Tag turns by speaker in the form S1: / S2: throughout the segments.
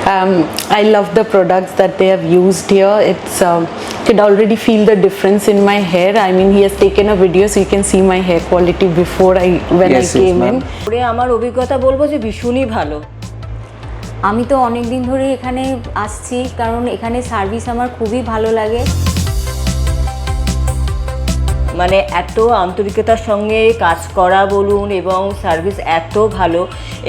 S1: I love the products that they have used here. It's could already feel the difference in my hair. I mean, he has taken a video so you can see my hair quality before when I came in.
S2: পরে আমার অভিজ্ঞতা বলবো যে ভীষণই ভালো।
S3: আমি তো অনেক দিন ধরে এখানে আসছি, কারণ এখানে সার্ভিস আমার খুবই ভালো লাগে।
S2: মানে এত আন্তরিকতার সঙ্গে কাজ করা বলুন এবং সার্ভিস এত ভালো,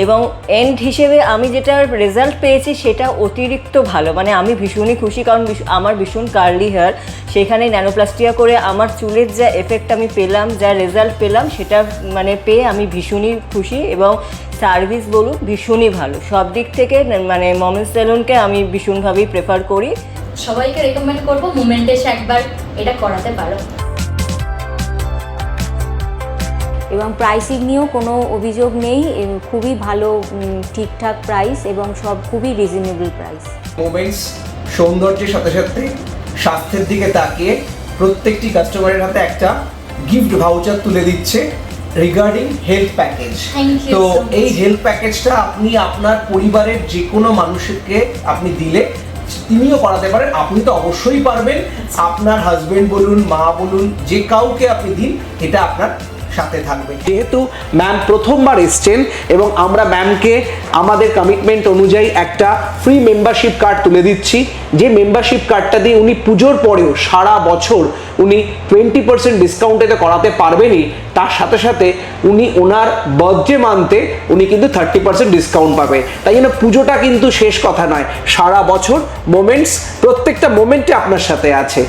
S2: এবং এন্ড হিসেবে আমি যেটা রেজাল্ট পেয়েছি সেটা অতিরিক্ত ভালো। মানে আমি ভীষণই খুশি, কারণ আমার ভীষণ কার্লি হেয়ার, সেখানে ন্যানোপ্লাস্টিয়া করে আমার চুলের যা এফেক্ট আমি পেলাম, যা রেজাল্ট পেলাম, সেটা মানে পেয়ে আমি ভীষণই খুশি। এবং সার্ভিস বলুন ভীষণই ভালো, সব দিক থেকে মানে মোমেন্টস সেলুনকে আমি ভীষণভাবেই প্রেফার করি।
S4: সবাইকে রেকমেন্ড করবো মোমেন্টে এসে একবার এটা করাতে পারো।
S3: এবং প্রাইসিং নিয়েও কোনো অভিযোগ নেই, খুবই ভালো ঠিকঠাক প্রাইস এবং সব খুবই রিজনেবল প্রাইস।
S5: মোমেন্টস সৌন্দর্যের সাথে সাথে স্বাস্থ্যের দিকে তাকিয়ে প্রত্যেকটি কাস্টমারের হাতে একটা গিফট ভাউচার তুলে দিচ্ছে রিগার্ডিং হেলথ প্যাকেজ। তো এই হেলথ প্যাকেজটা আপনি আপনার পরিবারের যে কোনো মানুষকে আপনি দিলে তিনিও করাতে পারেন, আপনি তো অবশ্যই পারবেন। আপনার হাজবেন্ড বলুন, মা বলুন, যে কাউকে আপনি দিন, এটা আপনার সাথে থাকবে।
S6: যেহেতু ম্যাম প্রথমবার এসছেন এবং আমরা ম্যামকে আমাদের কমিটমেন্ট অনুযায়ী একটা ফ্রি মেম্বারশিপ কার্ড তুলে দিচ্ছি, যে মেম্বারশিপ কার্ডটা দিয়ে উনি পুজোর পরেও সারা বছর উনি 20% ডিসকাউন্টে তো করাতে পারবেনই, তার সাথে সাথে উনি ওনার বার্থডে মান্থে উনি কিন্তু 30% ডিসকাউন্ট পাবে। তাই জন্য পুজোটা কিন্তু শেষ কথা নয়, সারা বছর মোমেন্টস প্রত্যেকটা মোমেন্টে আপনার সাথে আছে।